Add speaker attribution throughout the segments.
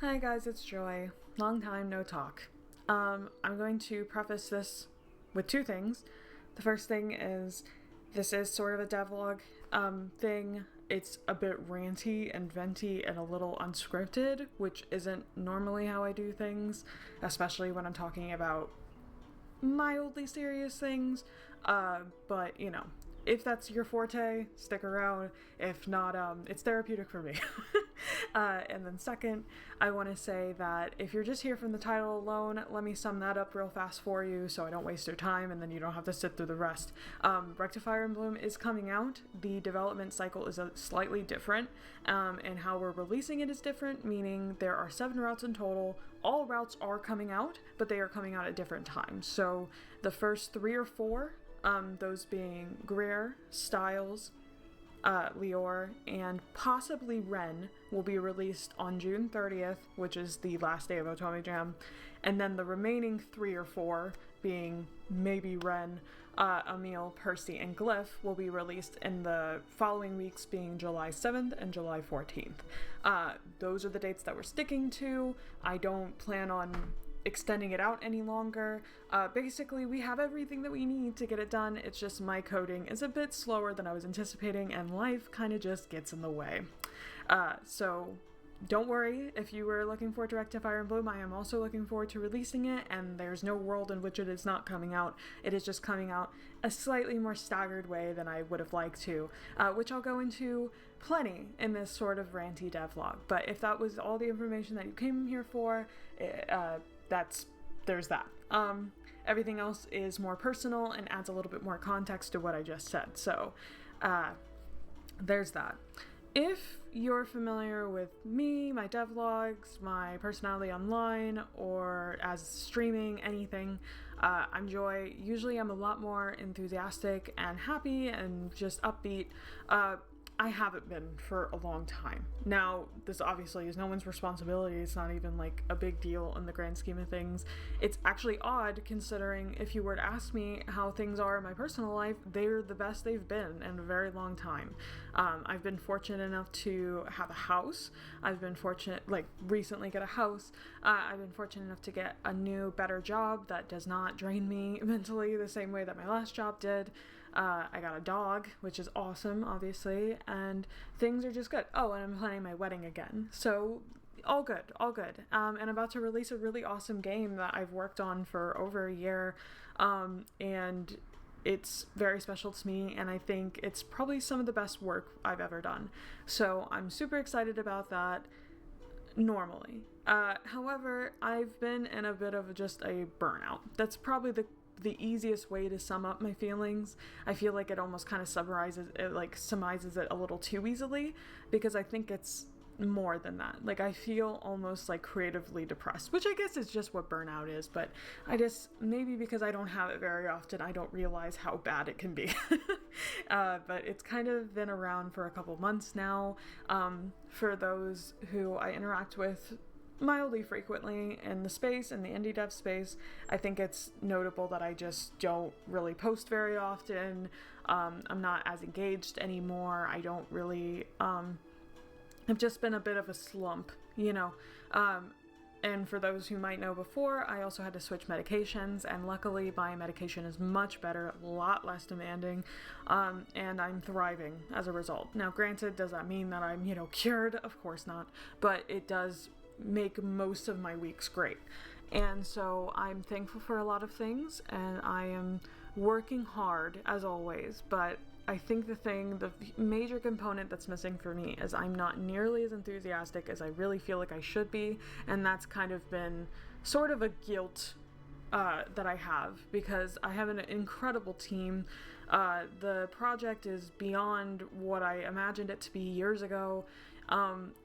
Speaker 1: Hi guys, it's Joy. Long time no talk. I'm going to preface this with two things. The first thing is this is sort of a devlog thing. It's a bit ranty and venty and a little unscripted, which isn't normally how I do things, especially when I'm talking about mildly serious things. But if that's your forte, stick around. If not, it's therapeutic for me. And then second, I want to say that if you're just here from the title alone, let me sum that up real fast for you so I don't waste your time and then you don't have to sit through the rest. Rectifier in Bloom is coming out. The development cycle is slightly different, and how we're releasing it is different, meaning there are 7 routes in total. All routes are coming out, but they are coming out at different times. So the first 3 or 4, those being Greer, Styles, Lior, and possibly Ren, will be released on June 30th, which is the last day of Otome Jam. And then the remaining 3 or 4, being maybe Ren, Emil, Percy, and Glyph, will be released in the following weeks, being July 7th and July 14th. Those are the dates that we're sticking to. I don't plan on extending it out any longer. Basically, we have everything that we need to get it done. It's just my coding is a bit slower than I was anticipating, and life kind of just gets in the way. So don't worry if you were looking forward to Rectifier in Bloom. I am also looking forward to releasing it, and there's no world in which it is not coming out. It is just coming out a slightly more staggered way than I would have liked to, which I'll go into plenty in this sort of ranty devlog. But if that was all the information that you came here for, there's that. Everything else is more personal and adds a little bit more context to what I just said. So, there's that. If you're familiar with me, my devlogs, my personality online, or as streaming, anything, I'm Joy. Usually I'm a lot more enthusiastic and happy and just upbeat. I haven't been for a long time. Now, this obviously is no one's responsibility. It's not even like a big deal in the grand scheme of things. It's actually odd considering if you were to ask me how things are in my personal life, they're the best they've been in a very long time. I've been fortunate enough to have a house. I've been fortunate, recently get a house. I've been fortunate enough to get a new, better job that does not drain me mentally the same way that my last job did. I got a dog, which is awesome, obviously, and things are just good. Oh, and I'm planning my wedding again. So, all good, all good. And I'm about to release a really awesome game that I've worked on for over a year, and it's very special to me, and I think it's probably some of the best work I've ever done. So, I'm super excited about that. Normally. However, I've been in a bit of just a burnout. That's probably the easiest way to sum up my feelings. I feel like it almost kind of surmises it a little too easily, because I think it's more than that. I feel almost creatively depressed, which I guess is just what burnout is, but maybe because I don't have it very often, I don't realize how bad it can be. But it's kind of been around for a couple months now. For those who I interact with mildly frequently in the space, in the indie dev space, I think it's notable that I just don't really post very often. I'm not as engaged anymore. I don't really, I've just been a bit of a slump, and for those who might know before, I also had to switch medications, and luckily my medication is much better, a lot less demanding, and I'm thriving as a result. Now, granted, does that mean that I'm, cured? Of course not, but it does make most of my weeks great. And so I'm thankful for a lot of things, and I am working hard as always, but I think the major component that's missing for me is I'm not nearly as enthusiastic as I really feel like I should be, and that's kind of been sort of a guilt that I have, because I have an incredible team. The project is beyond what I imagined it to be years ago,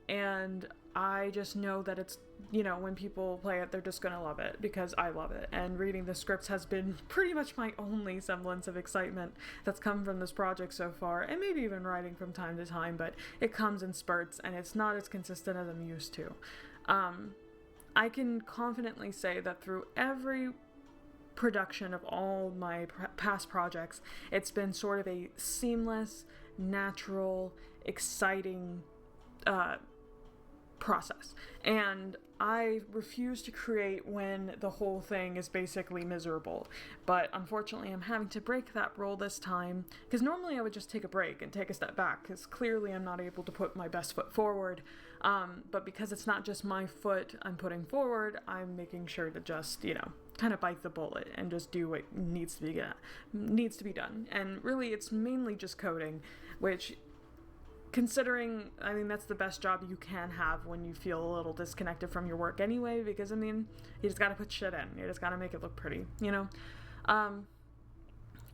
Speaker 1: and I just know that it's, when people play it, they're just gonna love it because I love it. And reading the scripts has been pretty much my only semblance of excitement that's come from this project so far, and maybe even writing from time to time, but it comes in spurts and it's not as consistent as I'm used to. I can confidently say that through every production of all my past projects, it's been sort of a seamless, natural, exciting process. And I refuse to create when the whole thing is basically miserable. But unfortunately, I'm having to break that rule this time, because normally I would just take a break and take a step back, because clearly I'm not able to put my best foot forward. But because it's not just my foot I'm putting forward, I'm making sure to just, kind of bite the bullet and just do what needs to be done. And really, it's mainly just coding, which, considering, that's the best job you can have when you feel a little disconnected from your work anyway, because, you just gotta put shit in. You just gotta make it look pretty,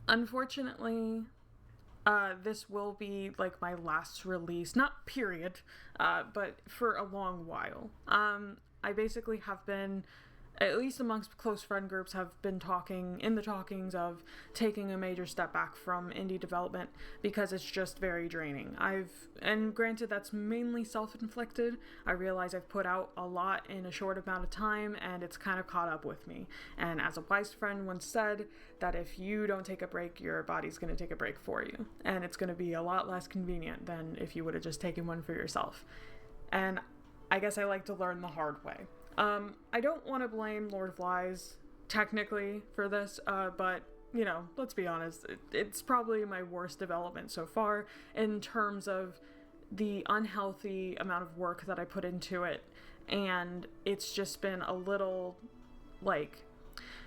Speaker 1: Unfortunately, this will be, like, my last release, not period, but for a long while. I basically have been, at least amongst close friend groups, have been talkings of taking a major step back from indie development, because it's just very draining. And granted, that's mainly self-inflicted. I realize I've put out a lot in a short amount of time, and it's kind of caught up with me. And as a wise friend once said, that if you don't take a break, your body's going to take a break for you. And it's going to be a lot less convenient than if you would have just taken one for yourself. And I guess I like to learn the hard way. I don't want to blame Lord of Lies, technically, for this, but, let's be honest, it's probably my worst development so far in terms of the unhealthy amount of work that I put into it, and it's just been a little, like,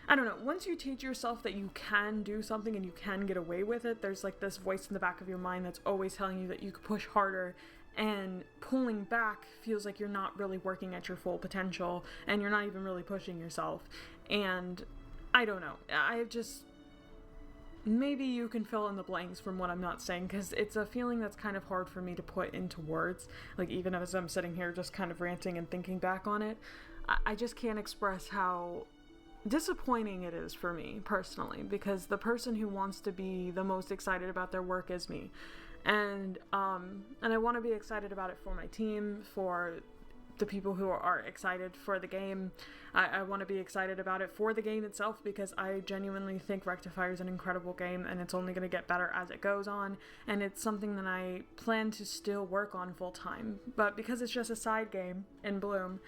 Speaker 1: I don't know, once you teach yourself that you can do something and you can get away with it, there's, like, this voice in the back of your mind that's always telling you that you could push harder, and pulling back feels like you're not really working at your full potential, and you're not even really pushing yourself. And I don't know. Maybe you can fill in the blanks from what I'm not saying, because it's a feeling that's kind of hard for me to put into words. Like, even as I'm sitting here just kind of ranting and thinking back on it, I just can't express how disappointing it is for me personally, because the person who wants to be the most excited about their work is me. And I want to be excited about it for my team, for the people who are excited for the game. I want to be excited about it for the game itself, because I genuinely think Rectifier is an incredible game, and it's only going to get better as it goes on, and it's something that I plan to still work on full time. But because it's just a side game in Bloom,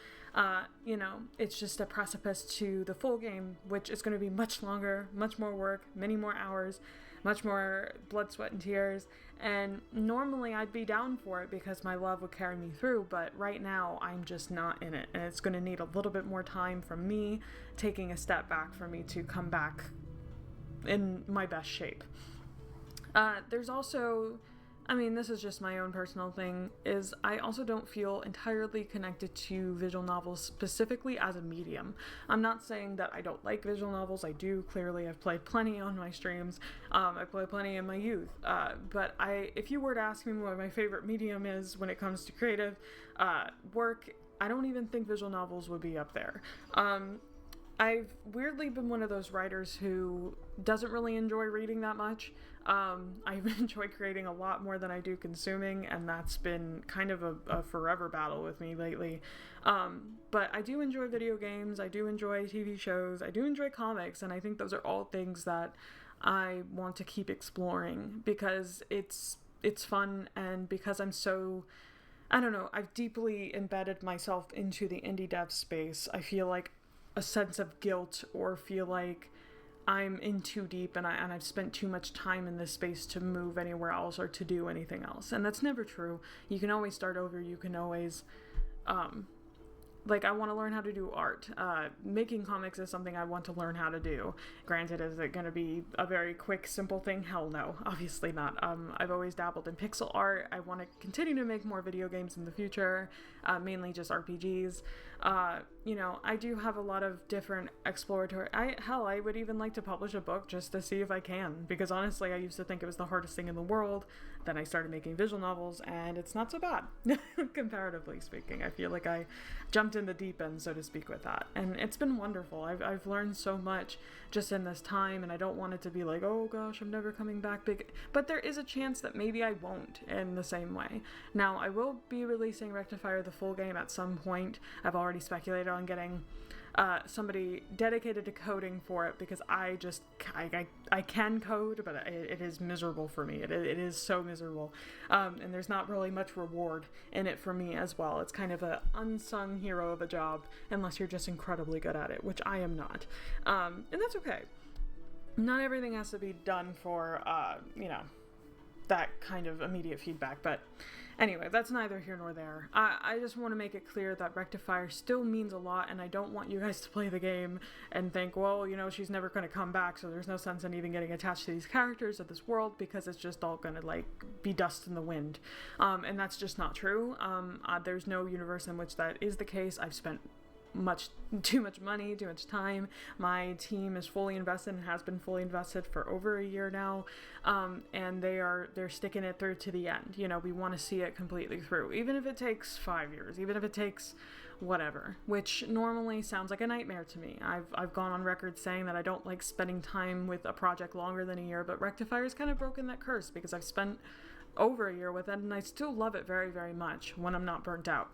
Speaker 1: it's just a precipice to the full game, which is going to be much longer, much more work, many more hours, much more blood, sweat, and tears. And normally I'd be down for it because my love would carry me through, but right now I'm just not in it, and it's going to need a little bit more time from me taking a step back for me to come back in my best shape. There's also, this is just my own personal thing, is I also don't feel entirely connected to visual novels specifically as a medium. I'm not saying that I don't like visual novels. I do, clearly. I've played plenty on my streams. I played plenty in my youth. But if you were to ask me what my favorite medium is when it comes to creative work, I don't even think visual novels would be up there. I've weirdly been one of those writers who doesn't really enjoy reading that much. I enjoy creating a lot more than I do consuming, and that's been kind of a forever battle with me lately. But I do enjoy video games, I do enjoy TV shows, I do enjoy comics, and I think those are all things that I want to keep exploring, because it's fun, and because I'm so, I don't know, I've deeply embedded myself into the indie dev space. I feel like a sense of guilt, or feel like I'm in too deep and I've spent too much time in this space to move anywhere else or to do anything else. And that's never true. You can always start over. You can always, I want to learn how to do art. Making comics is something I want to learn how to do. Granted, is it going to be a very quick, simple thing? Hell no, obviously not. I've always dabbled in pixel art. I want to continue to make more video games in the future, mainly just RPGs. I do have a lot of different exploratory... I would even like to publish a book just to see if I can, because honestly, I used to think it was the hardest thing in the world. Then I started making visual novels, and it's not so bad, comparatively speaking. I feel like I jumped in the deep end, so to speak, with that, and it's been wonderful. I've learned so much just in this time, and I don't want it to be like, oh gosh, I'm never coming back big, but there is a chance that maybe I won't in the same way. Now, I will be releasing Rectifier the full game at some point. I've already speculated on getting somebody dedicated to coding for it, because I can code, but it is miserable for me. It is so miserable. And there's not really much reward in it for me as well. It's kind of an unsung hero of a job, unless you're just incredibly good at it, which I am not. And that's okay. Not everything has to be done for, that kind of immediate feedback, but anyway, that's neither here nor there. I just want to make it clear that Rectifier still means a lot, and I don't want you guys to play the game and think, well, she's never going to come back, so there's no sense in even getting attached to these characters of this world, because it's just all going to, be dust in the wind. And that's just not true. There's no universe in which that is the case. I've spent too much money, too much time. My team is fully invested and has been fully invested for over a year now, and they're sticking it through to the end. We want to see it completely through, even if it takes 5 years, even if it takes whatever, which normally sounds like a nightmare to me. I've gone on record saying that I don't like spending time with a project longer than a year, but Rectifier's kind of broken that curse, because I've spent over a year with it, and I still love it very, very much when I'm not burnt out.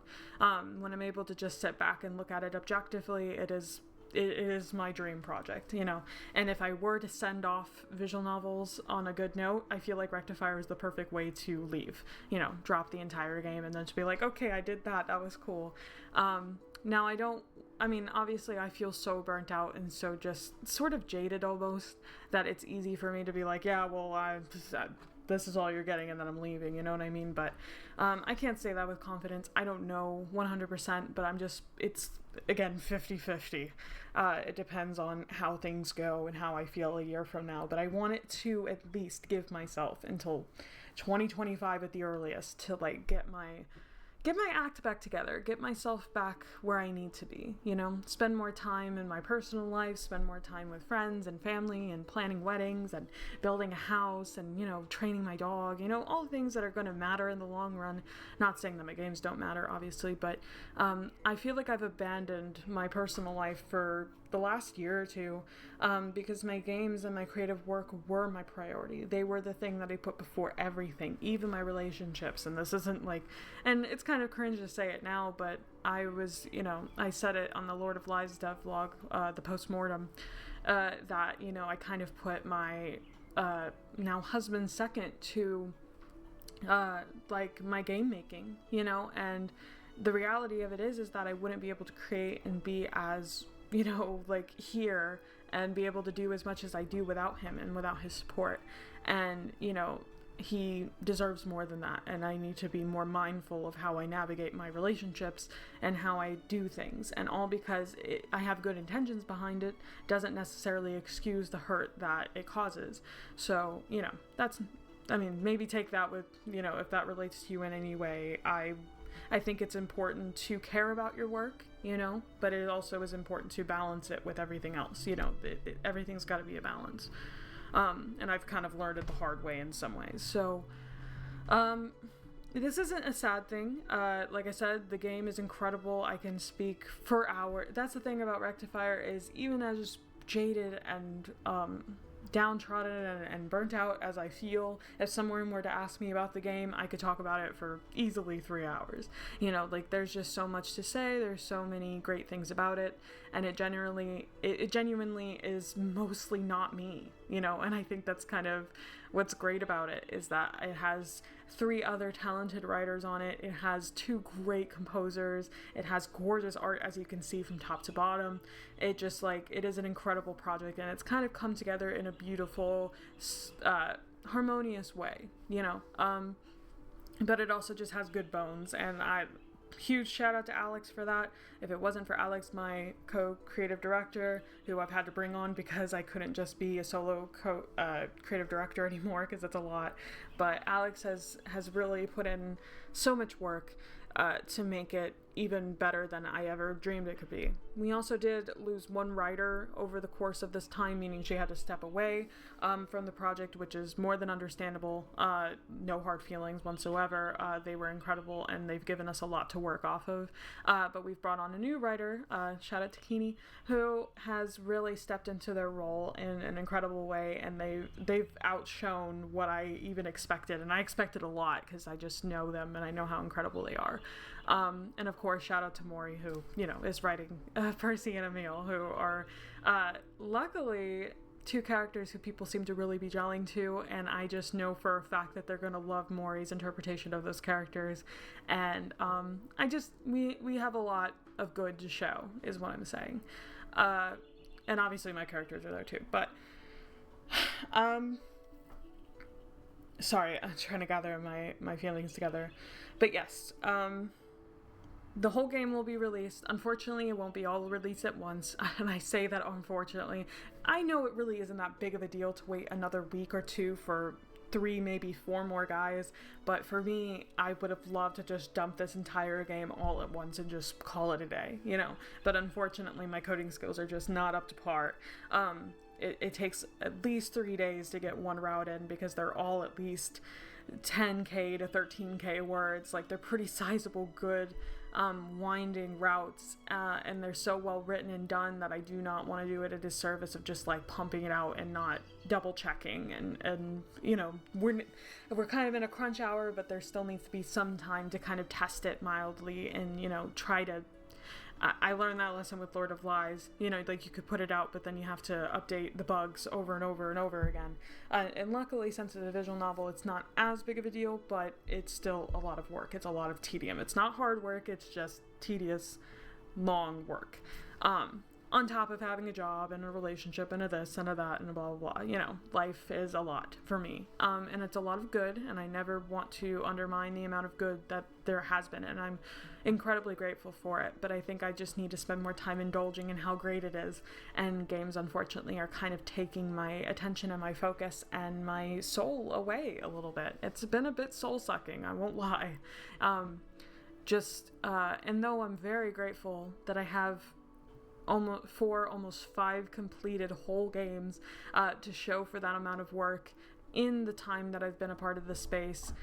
Speaker 1: When I'm able to just sit back and look at it objectively, it is my dream project, and if I were to send off visual novels on a good note, I feel like Rectifier is the perfect way to leave, drop the entire game and then to be like, okay, I did that was cool. Now obviously I feel so burnt out and so just sort of jaded almost, that it's easy for me to be like, yeah, well, this is all you're getting and then I'm leaving, you know what I mean? But I can't say that with confidence. I don't know 100%, but it's again 50-50. It depends on how things go and how I feel a year from now, but I want it to at least give myself until 2025 at the earliest to get my act back together, get myself back where I need to be, spend more time in my personal life, spend more time with friends and family, and planning weddings and building a house and, training my dog, all the things that are going to matter in the long run. Not saying that my games don't matter, obviously, but I feel like I've abandoned my personal life for the last year or two, because my games and my creative work were my priority. They were the thing that I put before everything, even my relationships. And this isn't and it's kind of cringe to say it now, but I was, I said it on the Lord of Lies dev vlog, the postmortem, that, I kind of put my now husband second to my game making, and the reality of it is that I wouldn't be able to create and be as here and be able to do as much as I do without him and without his support. And, he deserves more than that. And I need to be more mindful of how I navigate my relationships and how I do things. And all because I have good intentions behind it doesn't necessarily excuse the hurt that it causes. So, maybe take that with, if that relates to you in any way. I think it's important to care about your work, but it also is important to balance it with everything else. Everything's got to be a balance. And I've kind of learned it the hard way in some ways. So, this isn't a sad thing. Like I said, the game is incredible. I can speak for hours. That's the thing about Rectifier, is even as jaded and, downtrodden and burnt out as I feel, if someone were to ask me about the game, I could talk about it for easily 3 hours. There's just so much to say. There's so many great things about it, and it genuinely is mostly not me, and I think that's kind of what's great about it, is that it has 3 other talented writers on it. It has 2 great composers. It has gorgeous art, as you can see, from top to bottom. It just it is an incredible project, and it's kind of come together in a beautiful, harmonious way, but it also just has good bones. And huge shout out to Alex for that. If it wasn't for Alex, my co-creative director, who I've had to bring on because I couldn't just be a solo creative director anymore, because that's a lot, but Alex has really put in so much work to make it even better than I ever dreamed it could be. We also did lose one writer over the course of this time, meaning she had to step away from the project, which is more than understandable. No hard feelings whatsoever. They were incredible, and they've given us a lot to work off of. But we've brought on a new writer, shout out to Keeney, who has really stepped into their role in an incredible way, and they've outshone what I even expected, and I expected a lot because I just know them and I know how incredible they are. And of course, shout out to Maury, who, is writing Percy and Emil, who are luckily two characters who people seem to really be gelling to, and I just know for a fact that they're going to love Maury's interpretation of those characters. And we have a lot of good to show, is what I'm saying. And obviously my characters are there too, but sorry, I'm trying to gather my feelings together. But yes, the whole game will be released. Unfortunately, it won't be all released at once, and I say that unfortunately. I know it really isn't that big of a deal to wait another week or two for 3, maybe 4 more guys, but for me, I would have loved to just dump this entire game all at once and just call it a day, but unfortunately my coding skills are just not up to par. It takes at least 3 days to get one route in, because they're all at least 10k to 13k words. Like, they're pretty sizable, good winding routes, and they're so well written and done that I do not want to do it a disservice of just like pumping it out and not double checking, and we're kind of in a crunch hour, but there still needs to be some time to kind of test it mildly and try to. I learned that lesson with Lord of Lies. Like, you could put it out, but then you have to update the bugs over and over and over again. And luckily, since it's a visual novel, it's not as big of a deal, but it's still a lot of work. It's a lot of tedium. It's not hard work, it's just tedious, long work. On top of having a job and a relationship and a this and a that and a blah, blah, blah. Life is a lot for me. And it's a lot of good, and I never want to undermine the amount of good that there has been, and I'm incredibly grateful for it, but I think I just need to spend more time indulging in how great it is, and games, unfortunately, are kind of taking my attention and my focus and my soul away a little bit. It's been a bit soul-sucking, I won't lie. And though I'm very grateful that I have almost 5 completed whole games to show for that amount of work in the time that I've been a part of the space,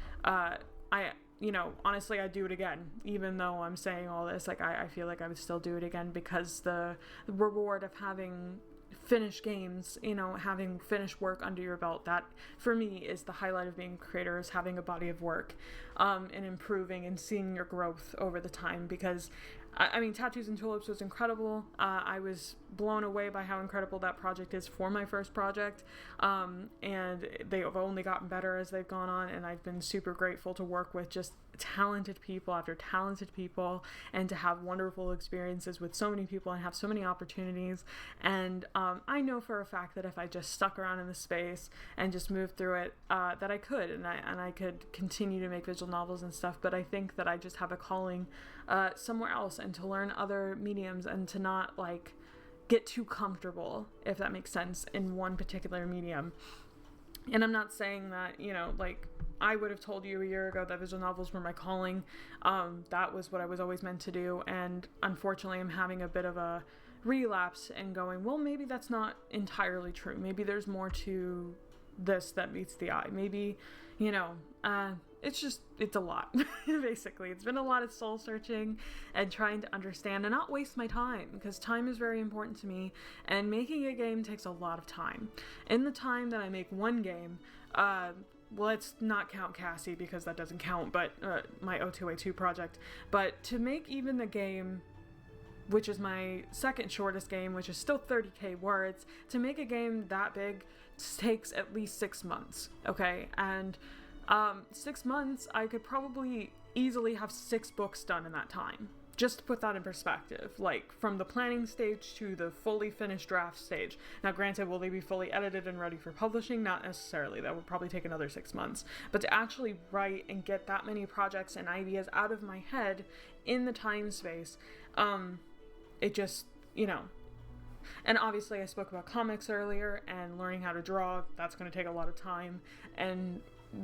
Speaker 1: honestly, I'd do it again. Even though I'm saying all this, like, I feel like I would still do it again, because the reward of having finished games, having finished work under your belt, that for me is the highlight of being a creator, is having a body of work, and improving and seeing your growth over the time. Because I mean, Tattoos and Tulips was incredible. I was blown away by how incredible that project is for my first project. And they have only gotten better as they've gone on, and I've been super grateful to work with just talented people after talented people, and to have wonderful experiences with so many people and have so many opportunities. And I know for a fact that if I just stuck around in the space and just moved through it, that I could, and I could continue to make visual novels and stuff. But I think that I just have a calling somewhere else, and to learn other mediums, and to not like get too comfortable, if that makes sense, in one particular medium. And I'm not saying that, like, I would have told you a year ago that visual novels were my calling. That was what I was always meant to do, and unfortunately I'm having a bit of a relapse and going, well, maybe that's not entirely true. Maybe there's more to this that meets the eye. Maybe, it's a lot. Basically, it's been a lot of soul searching and trying to understand and not waste my time, because time is very important to me, and making a game takes a lot of time. In the time that I make one game, let's not count Cassie, because that doesn't count, but my O2A2 project, but to make even the game, which is my second shortest game, which is still 30k words, to make a game that big takes at least 6 months, okay? And 6 months, I could probably easily have 6 books done in that time. Just to put that in perspective, like, from the planning stage to the fully finished draft stage. Now, granted, will they be fully edited and ready for publishing? Not necessarily. That would probably take another 6 months. But to actually write and get that many projects and ideas out of my head in the time space, it just, And obviously I spoke about comics earlier, and learning how to draw, that's going to take a lot of time, and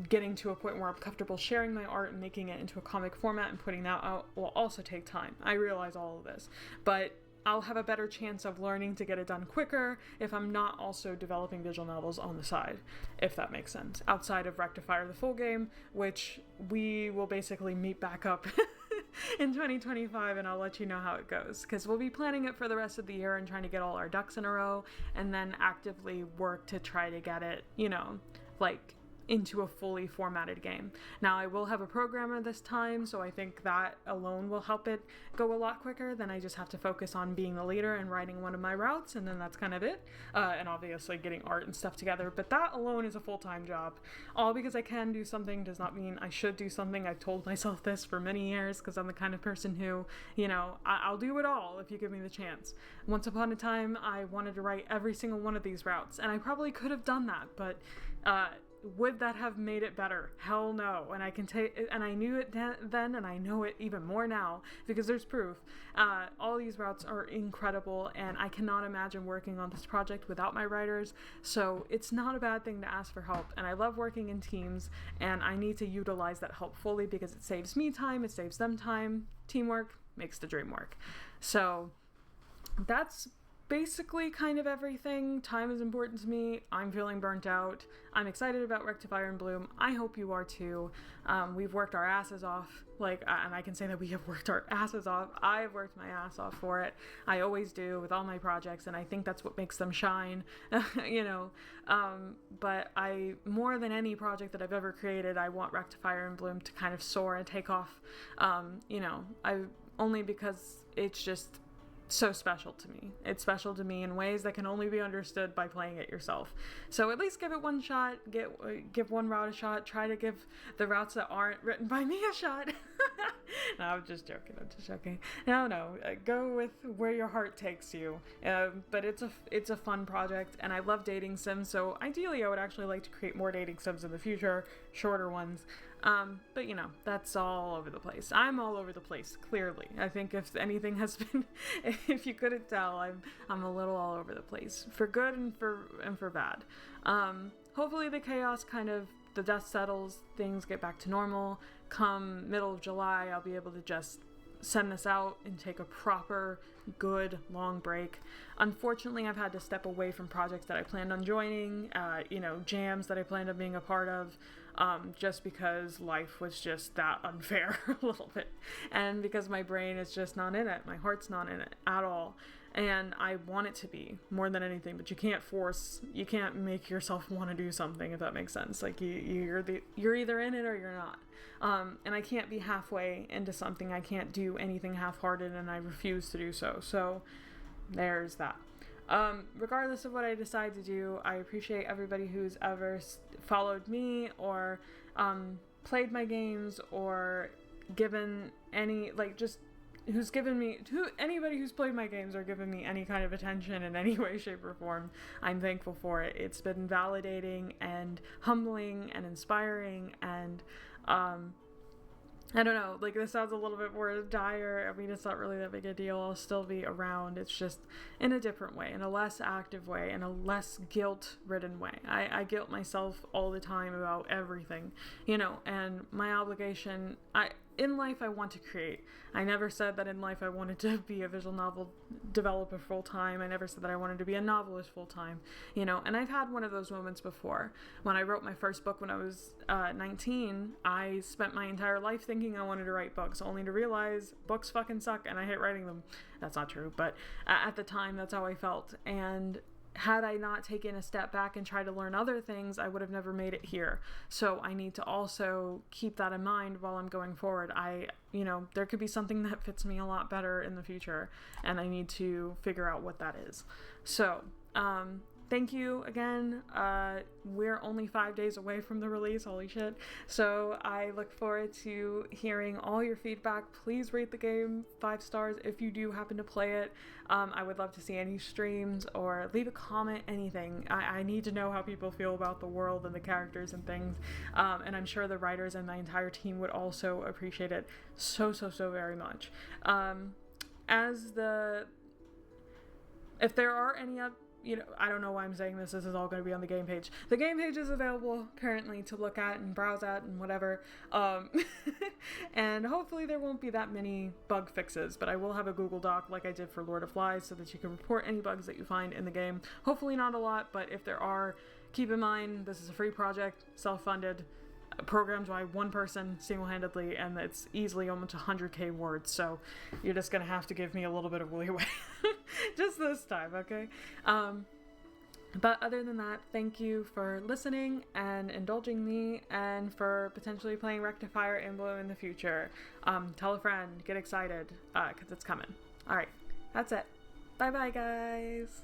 Speaker 1: getting to a point where I'm comfortable sharing my art and making it into a comic format and putting that out will also take time. I realize all of this, but I'll have a better chance of learning to get it done quicker if I'm not also developing visual novels on the side, if that makes sense, outside of Rectifier the full game, which we will basically meet back up in 2025, and I'll let you know how it goes, because we'll be planning it for the rest of the year and trying to get all our ducks in a row, and then actively work to try to get it, like, into a fully formatted game. Now, I will have a programmer this time, so I think that alone will help it go a lot quicker. Then I just have to focus on being the leader and writing one of my routes, and then that's kind of it. And obviously getting art and stuff together, but that alone is a full-time job. All because I can do something does not mean I should do something. I've told myself this for many years because I'm the kind of person who, I'll do it all if you give me the chance. Once upon a time, I wanted to write every single one of these routes, and I probably could have done that, but would that have made it better? Hell no. And I can take, and I knew it then, and I know it even more now because there's proof. All these routes are incredible, and I cannot imagine working on this project without my writers. So it's not a bad thing to ask for help. And I love working in teams, and I need to utilize that help fully because it saves me time, it saves them time. Teamwork makes the dream work. So that's basically kind of everything. Time is important to me. I'm feeling burnt out. I'm excited about Rectifier and Bloom. I hope you are too. We've worked our asses off, and I can say that we have worked our asses off. I've worked my ass off for it. I always do with all my projects, and I think that's what makes them shine, but more than any project that I've ever created, I want Rectifier and Bloom to kind of soar and take off, only because it's just so special to me. It's special to me in ways that can only be understood by playing it yourself. So at least give it one shot, give one route a shot, try to give the routes that aren't written by me a shot. No, I'm just joking. No, go with where your heart takes you. But it's a fun project, and I love dating sims, so ideally I would actually like to create more dating sims in the future, shorter ones. But that's all over the place. I'm all over the place, clearly. I think if anything has been, if you couldn't tell, I'm a little all over the place, for good and for bad. Hopefully the chaos the dust settles, things get back to normal. Come middle of July, I'll be able to just send this out and take a proper, good, long break. Unfortunately, I've had to step away from projects that I planned on joining, jams that I planned on being a part of, just because life was just that unfair a little bit. And because my brain is just not in it. My heart's not in it at all. And I want it to be more than anything, but you can't make yourself want to do something, if that makes sense. Like you're either in it or you're not. And I can't be halfway into something. I can't do anything half-hearted, and I refuse to do so. So there's that. Regardless of what I decide to do, I appreciate everybody who's ever followed me or played my games or given any, anybody who's played my games or given me any kind of attention in any way, shape, or form. I'm thankful for it. It's been validating and humbling and inspiring, and I don't know, this sounds a little bit more dire. I mean, it's not really that big a deal. I'll still be around. It's just in a different way, in a less active way, in a less guilt-ridden way. I guilt myself all the time about everything, and my obligation, in life, I want to create. I never said that in life I wanted to be a visual novel developer full-time. I never said that I wanted to be a novelist full-time, and I've had one of those moments before. When I wrote my first book when I was 19, I spent my entire life thinking I wanted to write books, only to realize books fucking suck and I hate writing them. That's not true, but at the time, that's how I felt. And had I not taken a step back and tried to learn other things, I would have never made it here. So I need to also keep that in mind while I'm going forward. There could be something that fits me a lot better in the future, and I need to figure out what that is. So, thank you again. We're only 5 days away from the release. Holy shit. So I look forward to hearing all your feedback. Please rate the game 5 stars if you do happen to play it. I would love to see any streams or leave a comment, anything. I need to know how people feel about the world and the characters and things. And I'm sure the writers and my entire team would also appreciate it so very much. If there are any I don't know why I'm saying this. This is all going to be on the game page. The game page is available currently to look at and browse at and whatever. And hopefully there won't be that many bug fixes, but I will have a Google Doc like I did for Lord of Flies so that you can report any bugs that you find in the game. Hopefully not a lot, but if there are, keep in mind this is a free project, self-funded, programmed by one person single-handedly, and it's easily almost 100k words, so you're just gonna have to give me a little bit of leeway just this time, okay? But other than that, thank you for listening and indulging me, and for potentially playing Rectifier and Blue in the future. Tell a friend, get excited, because it's coming. Alright, that's it. Bye bye, guys!